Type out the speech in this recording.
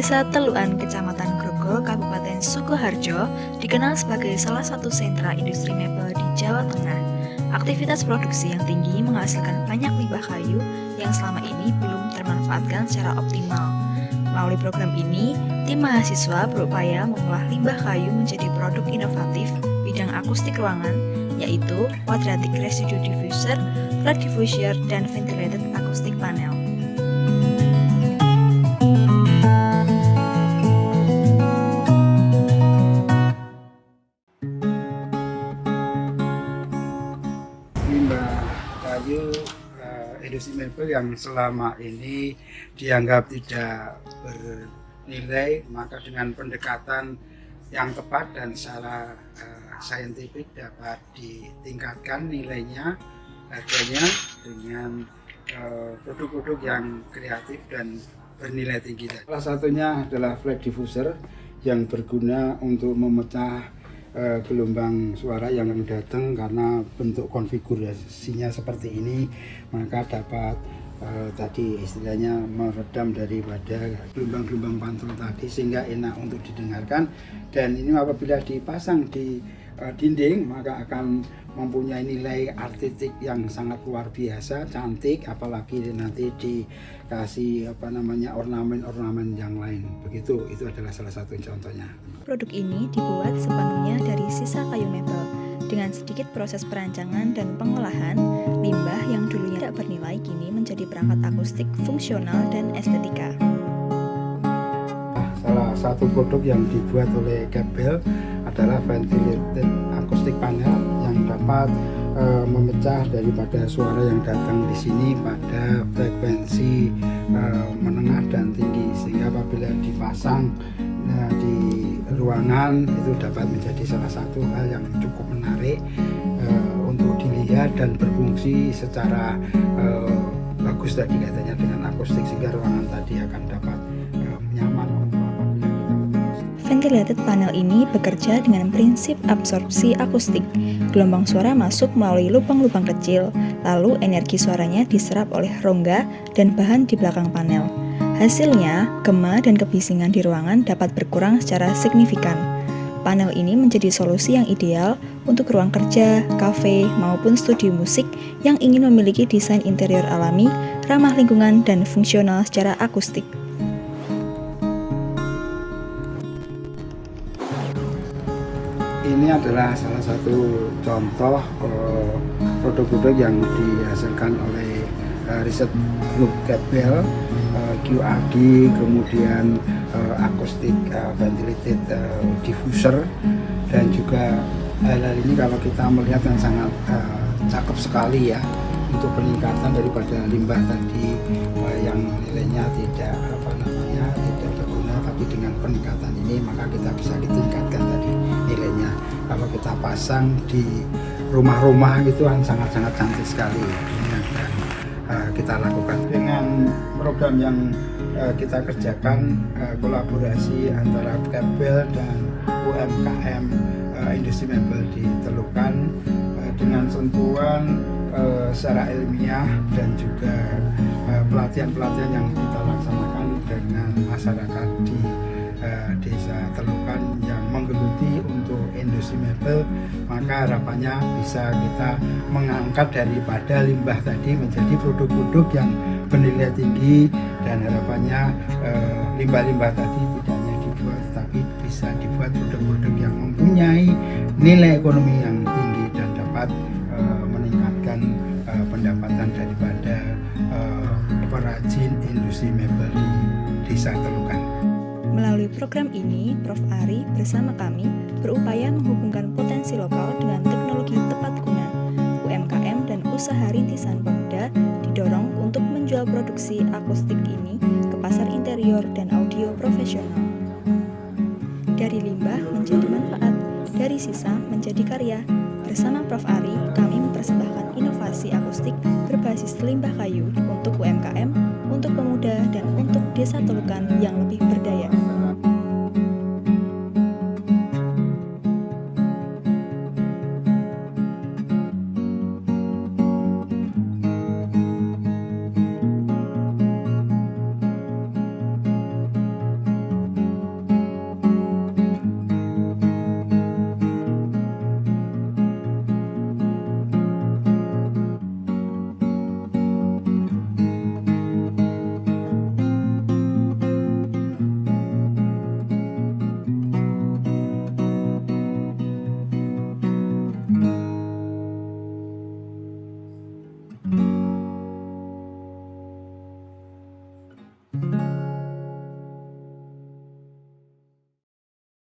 Desa Teluan, Kecamatan Grogol, Kabupaten Sukoharjo, dikenal sebagai salah satu sentra industri mebel di Jawa Tengah. Aktivitas produksi yang tinggi menghasilkan banyak limbah kayu yang selama ini belum termanfaatkan secara optimal. Melalui program ini, tim mahasiswa berupaya mengolah limbah kayu menjadi produk inovatif bidang akustik ruangan, yaitu quadratic residue diffuser, flat diffuser, dan ventilated acoustic panel. Limbah kayu industri mebel yang selama ini dianggap tidak bernilai, maka dengan pendekatan yang tepat dan secara saintifik dapat ditingkatkan nilainya, harganya dengan produk-produk yang kreatif dan bernilai tinggi. Salah satunya adalah flat diffuser yang berguna untuk memecah gelombang suara yang datang, karena bentuk konfigurasinya seperti ini maka dapat tadi istilahnya meredam daripada gelombang-gelombang pantul tadi sehingga enak untuk didengarkan. Dan ini apabila dipasang di dinding maka akan mempunyai nilai artistik yang sangat luar biasa, cantik, apalagi nanti dikasih ornamen-ornamen yang lain. Begitu, itu adalah salah satu contohnya. Produk ini dibuat sepenuhnya dari sisa kayu mebel. Dengan sedikit proses perancangan dan pengolahan, limbah yang dulunya tidak bernilai kini menjadi perangkat akustik fungsional dan estetika. Salah satu produk yang dibuat oleh Gabel adalah ventilated acoustic panel yang dapat memecah daripada suara yang datang di sini pada frekuensi menengah dan tinggi, sehingga apabila dipasang di ruangan itu dapat menjadi salah satu hal yang cukup menarik untuk dilihat dan berfungsi secara bagus tadi katanya dengan akustik, sehingga ruangan tadi akan dapat nyaman untuk apabila kita berfungsi. Ventilated panel ini bekerja dengan prinsip absorpsi akustik. Gelombang suara masuk melalui lubang-lubang kecil, lalu energi suaranya diserap oleh rongga dan bahan di belakang panel. Hasilnya, gema dan kebisingan di ruangan dapat berkurang secara signifikan. Panel ini menjadi solusi yang ideal untuk ruang kerja, kafe, maupun studio musik yang ingin memiliki desain interior alami, ramah lingkungan, dan fungsional secara akustik. Ini adalah salah satu contoh produk-produk yang dihasilkan oleh riset grup Gabel, QAD, kemudian akustik ventilated diffuser, dan juga hal-hal ini kalau kita melihat yang sangat cakep sekali ya untuk peningkatan daripada limbah tadi yang nilainya tidak tidak berguna, tapi dengan peningkatan ini maka kita bisa ditingkatkan tadi nilainya. Kalau kita pasang di rumah-rumah gitu kan sangat-sangat cantik sekali. Ini yang kita lakukan dengan program yang kita kerjakan, kolaborasi antara Gabel dan UMKM industri mebel di Telukan dengan sentuhan secara ilmiah dan juga pelatihan-pelatihan yang kita laksanakan dengan masyarakat di desa Telukan yang menggeluti untuk industri mebel. Maka harapannya bisa kita mengangkat daripada limbah tadi menjadi produk-produk yang bernilai tinggi, dan harapannya limbah-limbah tadi tidak hanya dibuat tapi bisa dibuat produk-produk yang mempunyai nilai ekonomi yang tinggi dan dapat meningkatkan pendapatan daripada perajin industri mebel di desa Telukan. Melalui program ini, Prof. Ari bersama kami berupaya menghubungkan potensi lokal dengan teknologi tepat guna. UMKM dan usaha rintisan pemuda didorong untuk menjual produksi akustik ini ke pasar interior dan audio profesional. Dari limbah menjadi manfaat, dari sisa